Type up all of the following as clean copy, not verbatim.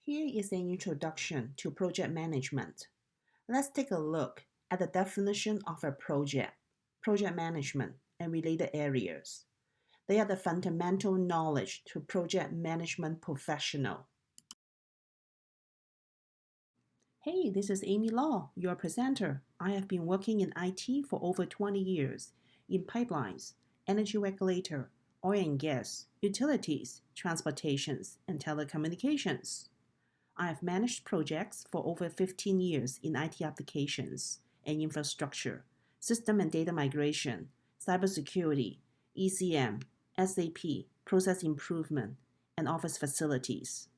Here is an introduction to project management. Let's take a look at the definition of a project management, and related areas. They are the fundamental knowledge to project management professional. Hey, this is Amy Law, your presenter. I have been working in IT for over 20 years in pipelines, energy regulator, oil and gas, utilities, transportations, and telecommunications. I have managed projects for over 15 years in IT applications and infrastructure, system and data migration, cybersecurity, ECM, SAP, process improvement, and office facilities.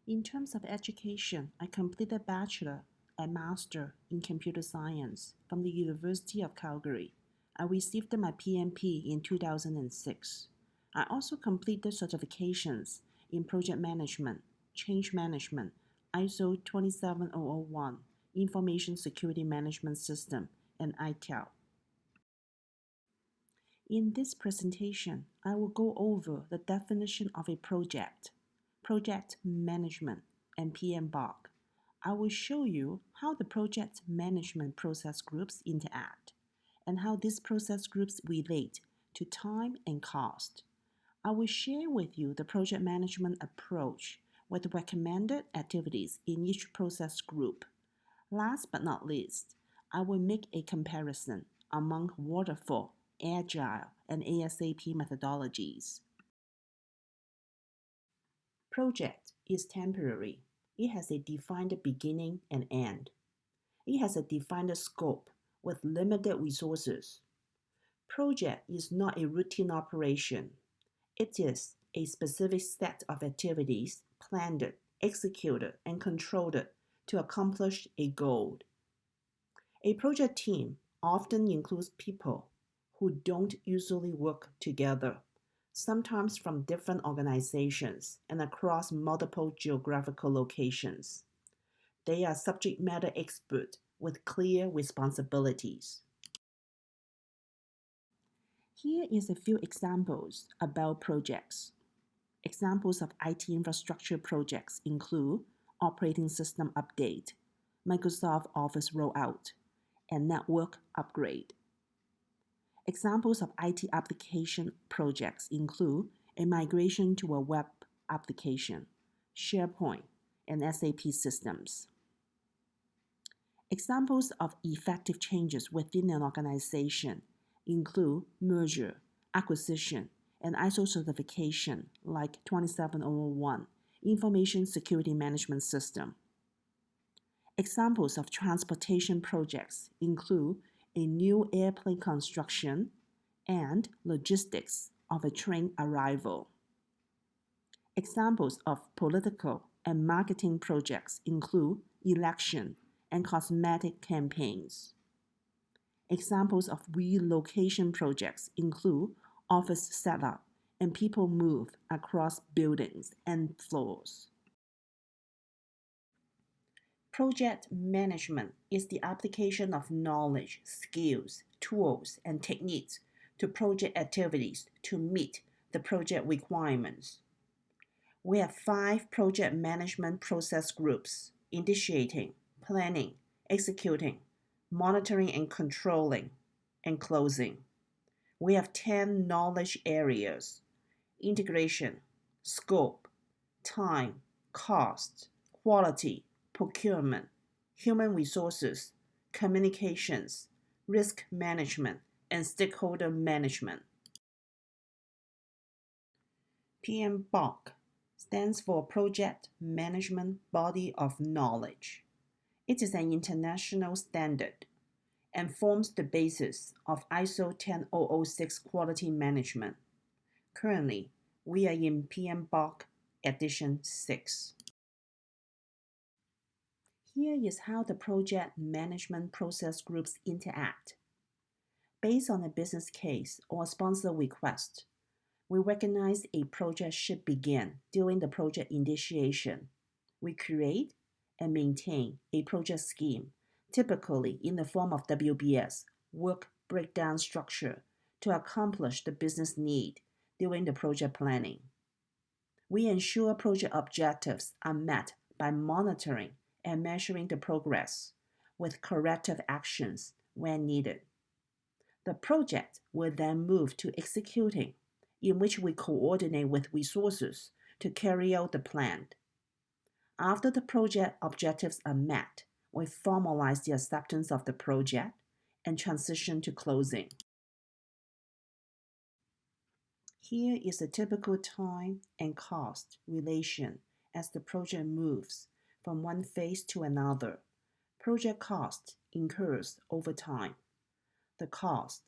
In terms of education, I completed bachelor and master in computer science from the University of Calgary. I received my PMP in 2006. I also completed certifications in project management, change management, ISO 27001, information security management system, and ITIL. In this presentation, I will go over the definition of a project management, and PMBOK. I will show you how the project management process groups interact and how these process groups relate to time and cost. I will share with you the project management approach with recommended activities in each process group. Last but not least, I will make a comparison among Waterfall, Agile, and ASAP methodologies. Project is temporary. It has a defined beginning and end. It has a defined scope with limited resources. Project is not a routine operation. It is a specific set of activities planned, executed, and controlled to accomplish a goal. A project team often includes people who don't usually work together, sometimes from different organizations and across multiple geographical locations. They are subject matter experts with clear responsibilities. Here is a few examples about projects. Examples of IT infrastructure projects include operating system update, Microsoft Office rollout, and network upgrade. Examples of IT application projects include a migration to a web application, SharePoint, and SAP systems. Examples of effective changes within an organization include merger, acquisition, and ISO certification like 27001, Information Security Management System. Examples of transportation projects include a new airplane construction and logistics of a train arrival. Examples of political and marketing projects include election and cosmetic campaigns. Examples of relocation projects include office setup and people move across buildings and floors. Project management is the application of knowledge, skills, tools, and techniques to project activities to meet the project requirements. We have 5 project management process groups: initiating, planning, executing, monitoring and controlling, and closing. We have 10 knowledge areas: integration, scope, time, cost, quality, procurement, human resources, communications, risk management, and stakeholder management. PMBOK stands for Project Management Body of Knowledge. It is an international standard and forms the basis of ISO 10006 quality management. Currently, we are in PMBOK Edition 6. Here is how the project management process groups interact. Based on a business case or sponsor request, we recognize a project should begin during the project initiation. We create and maintain a project scheme, typically in the form of WBS, work breakdown structure, to accomplish the business need during the project planning. We ensure project objectives are met by monitoring and measuring the progress with corrective actions when needed. The project will then move to executing, in which we coordinate with resources to carry out the plan. After the project objectives are met, we formalize the acceptance of the project and transition to closing. Here is a typical time and cost relation as the project moves from one phase to another. Project cost incurs over time. The cost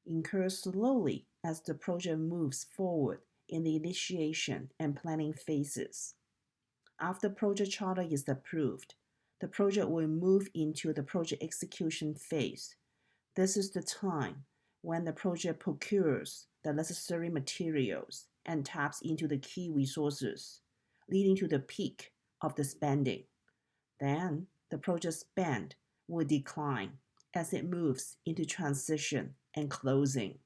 incurs slowly as the project moves forward in the initiation and planning phases. After project charter is approved, the project will move into the project execution phase. This is the time when the project procures the necessary materials and taps into the key resources, leading to the peak of the spending. Then the project spend will decline as it moves into transition and closing.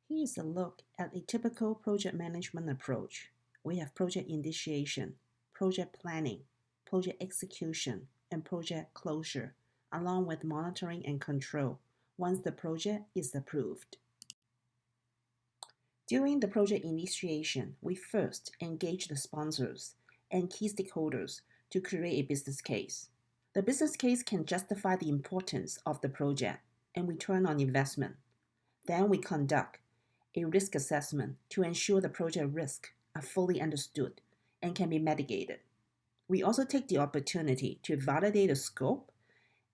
Here is a look at a typical project management approach. We have project initiation, project planning, project execution, and project closure, along with monitoring and control once the project is approved. During the project initiation, we first engage the sponsors and key stakeholders to create a business case. The business case can justify the importance of the project and return on investment. Then we conduct a risk assessment to ensure the project risks are fully understood and can be mitigated. We also take the opportunity to validate the scope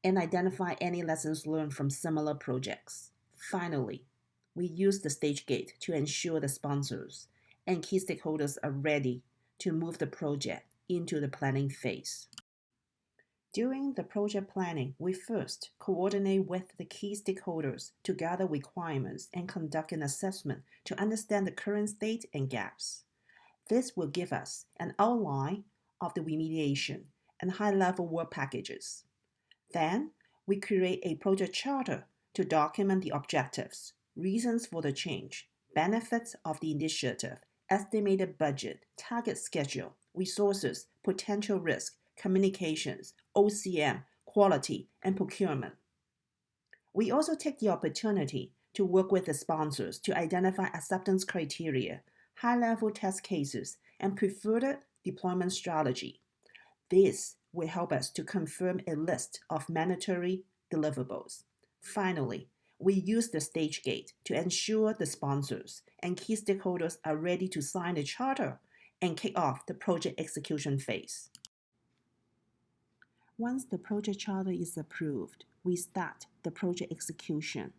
and identify any lessons learned from similar projects. Finally, we use the stage gate to ensure the sponsors and key stakeholders are ready to move the project into the planning phase. During the project planning, we first coordinate with the key stakeholders to gather requirements and conduct an assessment to understand the current state and gaps. This will give us an outline of the remediation and high-level work packages. Then, we create a project charter to document the objectives, reasons for the change, benefits of the initiative, estimated budget, target schedule, resources, potential risk, communications, OCM, quality, and procurement. We also take the opportunity to work with the sponsors to identify acceptance criteria, high-level test cases, and preferred deployment strategy. This will help us to confirm a list of mandatory deliverables. Finally, we use the stage gate to ensure the sponsors and key stakeholders are ready to sign the charter and kick off the project execution phase. Once the project charter is approved, we start the project execution.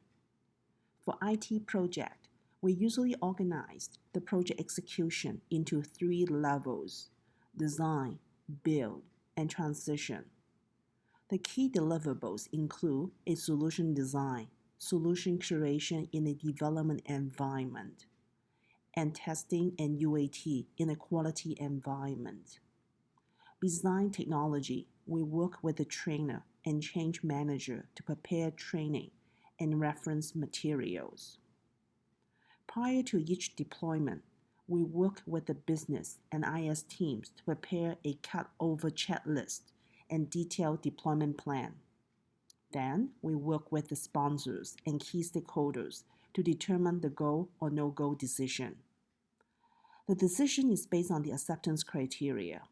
For IT project, we usually organize the project execution into 3 levels: design, build, and transition. The key deliverables include a solution design, solution creation in a development environment, and testing and UAT in a quality environment. Design technology, we work with the trainer and change manager to prepare training and reference materials. Prior to each deployment, we work with the business and IS teams to prepare a cut-over checklist and detailed deployment plan. Then, we work with the sponsors and key stakeholders to determine the go or no-go decision. The decision is based on the acceptance criteria.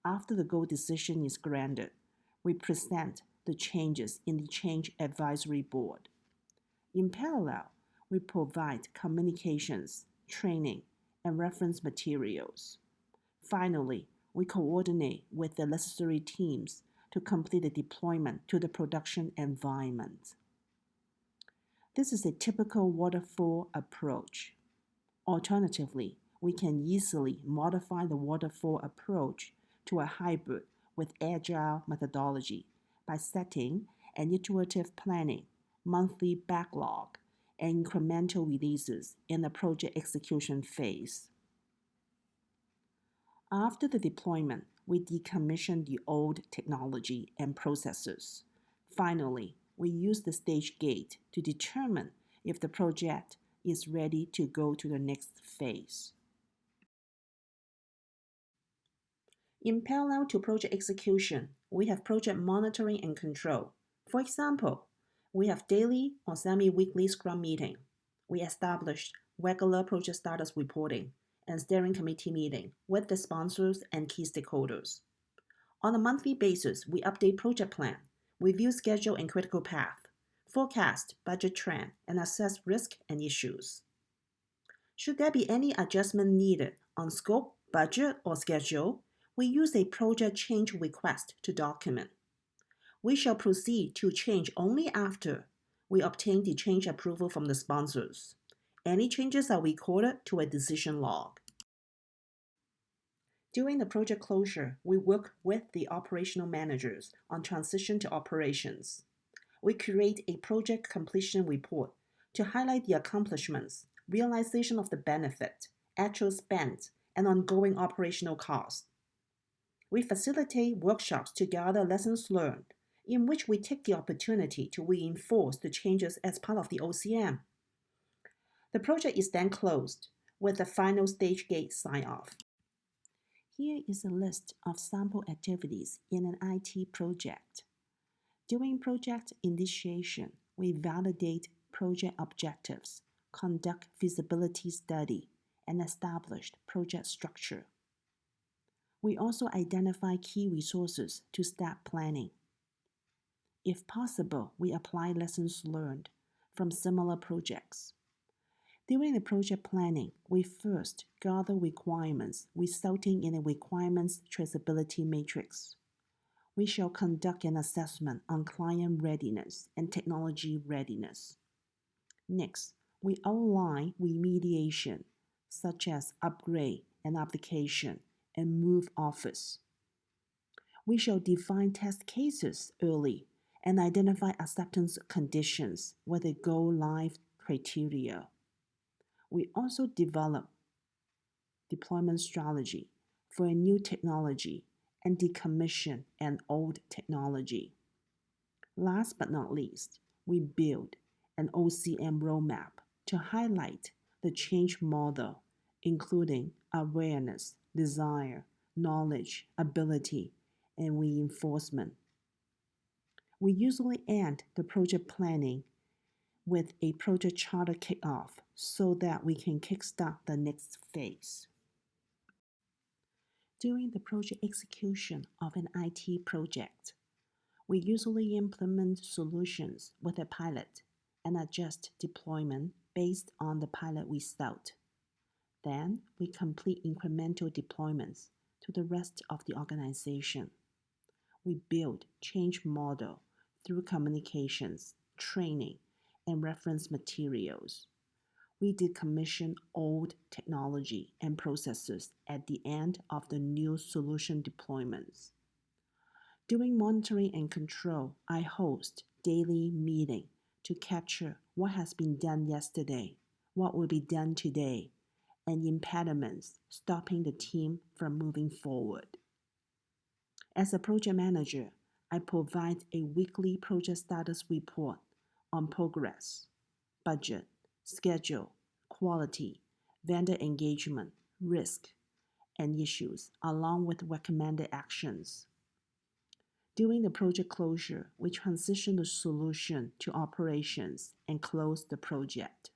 After the go decision is granted, we present the changes in the Change Advisory Board. In parallel, we provide communications, training, and reference materials. Finally, we coordinate with the necessary teams to complete the deployment to the production environment. This is a typical waterfall approach. Alternatively, we can easily modify the waterfall approach to a hybrid with Agile methodology by setting an iterative planning, monthly backlog, and incremental releases in the project execution phase. After the deployment, we decommission the old technology and processes. Finally, we use the stage gate to determine if the project is ready to go to the next phase. In parallel to project execution, we have project monitoring and control. For example, we have daily or semi-weekly Scrum meeting. We established regular project status reporting and steering committee meeting with the sponsors and key stakeholders. On a monthly basis, we update project plan, review schedule and critical path, forecast budget trend, and assess risk and issues. Should there be any adjustment needed on scope, budget, or schedule, we use a project change request to document. We shall proceed to change only after we obtain the change approval from the sponsors. Any changes are recorded to a decision log. During the project closure, we work with the operational managers on transition to operations. We create a project completion report to highlight the accomplishments, realization of the benefit, actual spend, and ongoing operational costs. We facilitate workshops to gather lessons learned, in which we take the opportunity to reinforce the changes as part of the OCM. The project is then closed with the final stage gate sign-off. Here is a list of sample activities in an IT project. During project initiation, we validate project objectives, conduct feasibility study, and establish project structure. We also identify key resources to start planning. If possible, we apply lessons learned from similar projects. During the project planning, we first gather requirements resulting in a requirements traceability matrix. We shall conduct an assessment on client readiness and technology readiness. Next, we outline remediation, such as upgrade an application and move office. We shall define test cases early and identify acceptance conditions with a go-live criteria. We also develop deployment strategy for a new technology and decommission an old technology. Last but not least, we build an OCM roadmap to highlight the change model, including awareness, desire, knowledge, ability, and reinforcement. We usually end the project planning with a project charter kickoff so that we can kickstart the next phase. During the project execution of an IT project, we usually implement solutions with a pilot and adjust deployment based on the pilot result. Then we complete incremental deployments to the rest of the organization. We build change model through communications, training, and reference materials. We decommission old technology and processes at the end of the new solution deployments. During monitoring and control, I host daily meeting to capture what has been done yesterday, what will be done today, and impediments stopping the team from moving forward. As a project manager, I provide a weekly project status report on progress, budget, schedule, quality, vendor engagement, risk, and issues, along with recommended actions. During the project closure, we transition the solution to operations and close the project.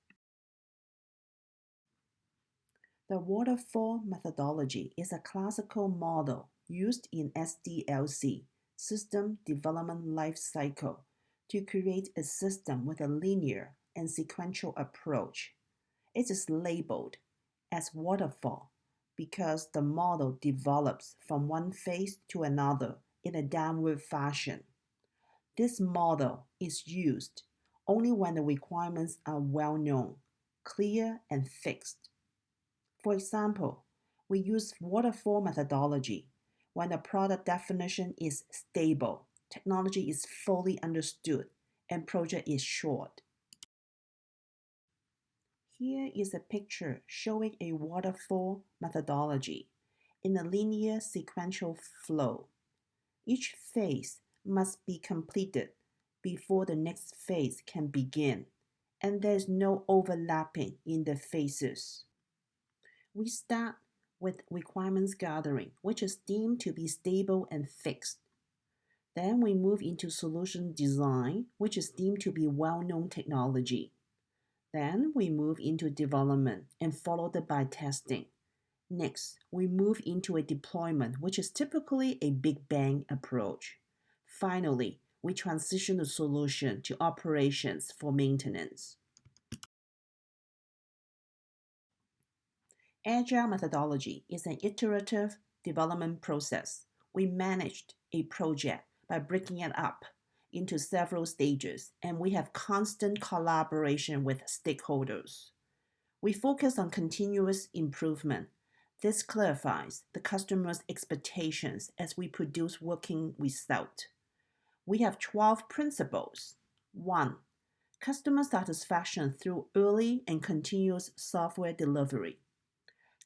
The Waterfall methodology is a classical model used in SDLC, System Development Life Cycle, to create a system with a linear and sequential approach. It is labeled as waterfall because the model develops from one phase to another in a downward fashion. This model is used only when the requirements are well known, clear, and fixed. For example, we use waterfall methodology when the product definition is stable, technology is fully understood, and project is short. Here is a picture showing a waterfall methodology in a linear sequential flow. Each phase must be completed before the next phase can begin, and there's no overlapping in the phases. We start with requirements gathering, which is deemed to be stable and fixed. Then we move into solution design, which is deemed to be well-known technology. Then we move into development and followed by testing. Next, we move into a deployment, which is typically a big bang approach. Finally, we transition the solution to operations for maintenance. Agile methodology is an iterative development process. We managed a project by breaking it up into several stages, and we have constant collaboration with stakeholders. We focus on continuous improvement. This clarifies the customer's expectations as we produce working results. We have 12 principles. 1. Customer satisfaction through early and continuous software delivery.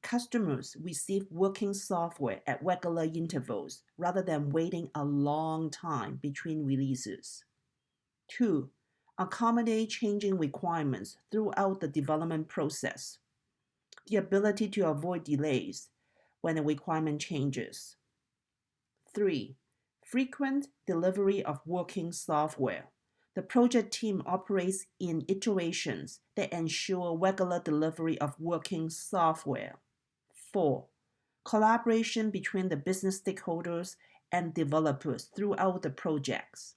Customers receive working software at regular intervals rather than waiting a long time between releases. 2. Accommodate changing requirements throughout the development process. The ability to avoid delays when a requirement changes. 3. Frequent delivery of working software. The project team operates in iterations that ensure regular delivery of working software. 4. Collaboration between the business stakeholders and developers throughout the projects.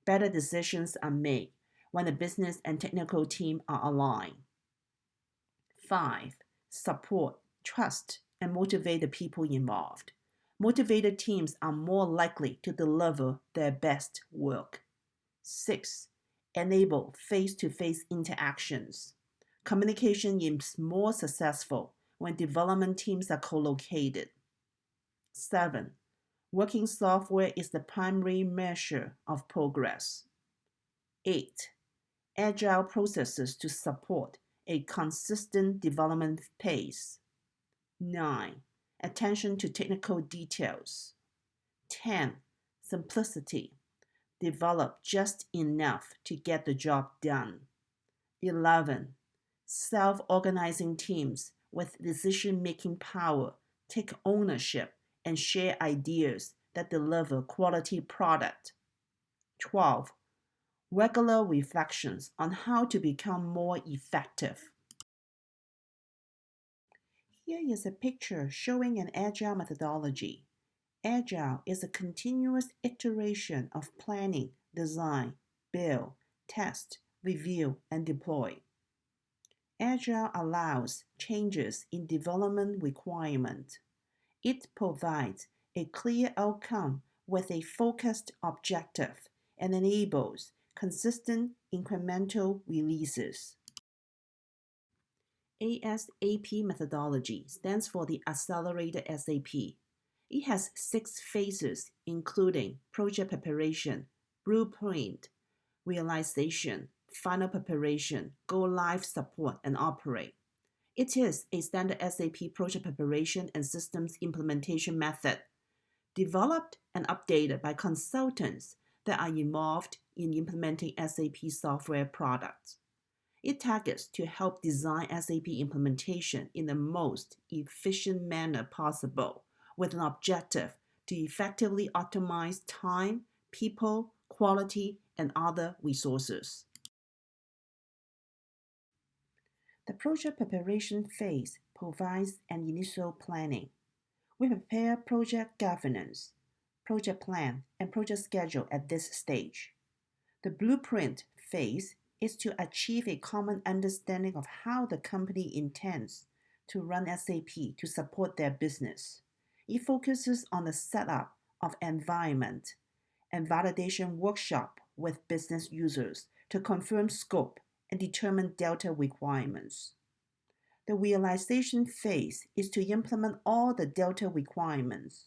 Better decisions are made when the business and technical team are aligned. 5. Support, trust, and motivate the people involved. Motivated teams are more likely to deliver their best work. 6. Enable face-to-face interactions. Communication is more successful when development teams are co-located. 7. Working software is the primary measure of progress. 8. Agile processes to support a consistent development pace. 9. Attention to technical details. 10. Simplicity. Develop just enough to get the job done. 11. Self-organizing teams with decision-making power take ownership and share ideas that deliver quality product. 12. Regular reflections on how to become more effective. Here is a picture showing an agile methodology. Agile is a continuous iteration of planning, design, build, test, review, and deploy. Agile allows changes in development requirement. It provides a clear outcome with a focused objective and enables consistent incremental releases. ASAP methodology stands for the Accelerated SAP. It has 6 phases, including project preparation, blueprint, realization, final preparation, go-live support, and operate. It is a standard SAP project preparation and systems implementation method, developed and updated by consultants that are involved in implementing SAP software products. It targets to help design SAP implementation in the most efficient manner possible, with an objective to effectively optimize time, people, quality, and other resources. The project preparation phase provides an initial planning. We prepare project governance, project plan, and project schedule at this stage. The blueprint phase is to achieve a common understanding of how the company intends to run SAP to support their business. It focuses on the setup of environment and validation workshop with business users to confirm scope and determine delta requirements. The realization phase is to implement all the delta requirements.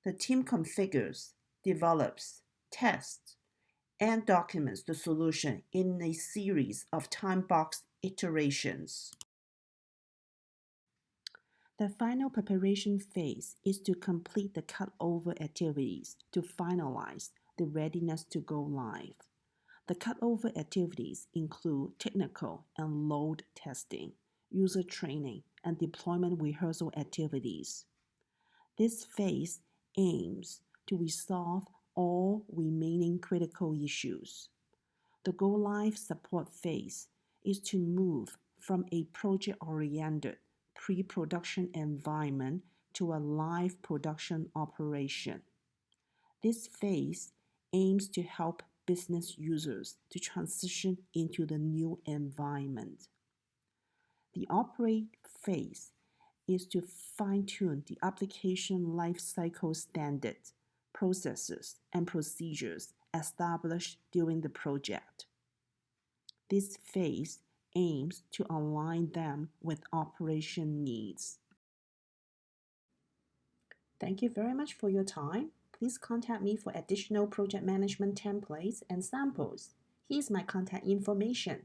The team configures, develops, tests, and documents the solution in a series of time-boxed iterations. The final preparation phase is to complete the cutover activities to finalize the readiness to go live. The cutover activities include technical and load testing, user training, and deployment rehearsal activities. This phase aims to resolve all remaining critical issues. The go-live support phase is to move from a project-oriented pre-production environment to a live production operation. This phase aims to help business users to transition into the new environment. The operate phase is to fine-tune the application lifecycle standards, processes, and procedures established during the project. This phase aims to align them with operation needs. Thank you very much for your time. Please contact me for additional project management templates and samples. Here's my contact information.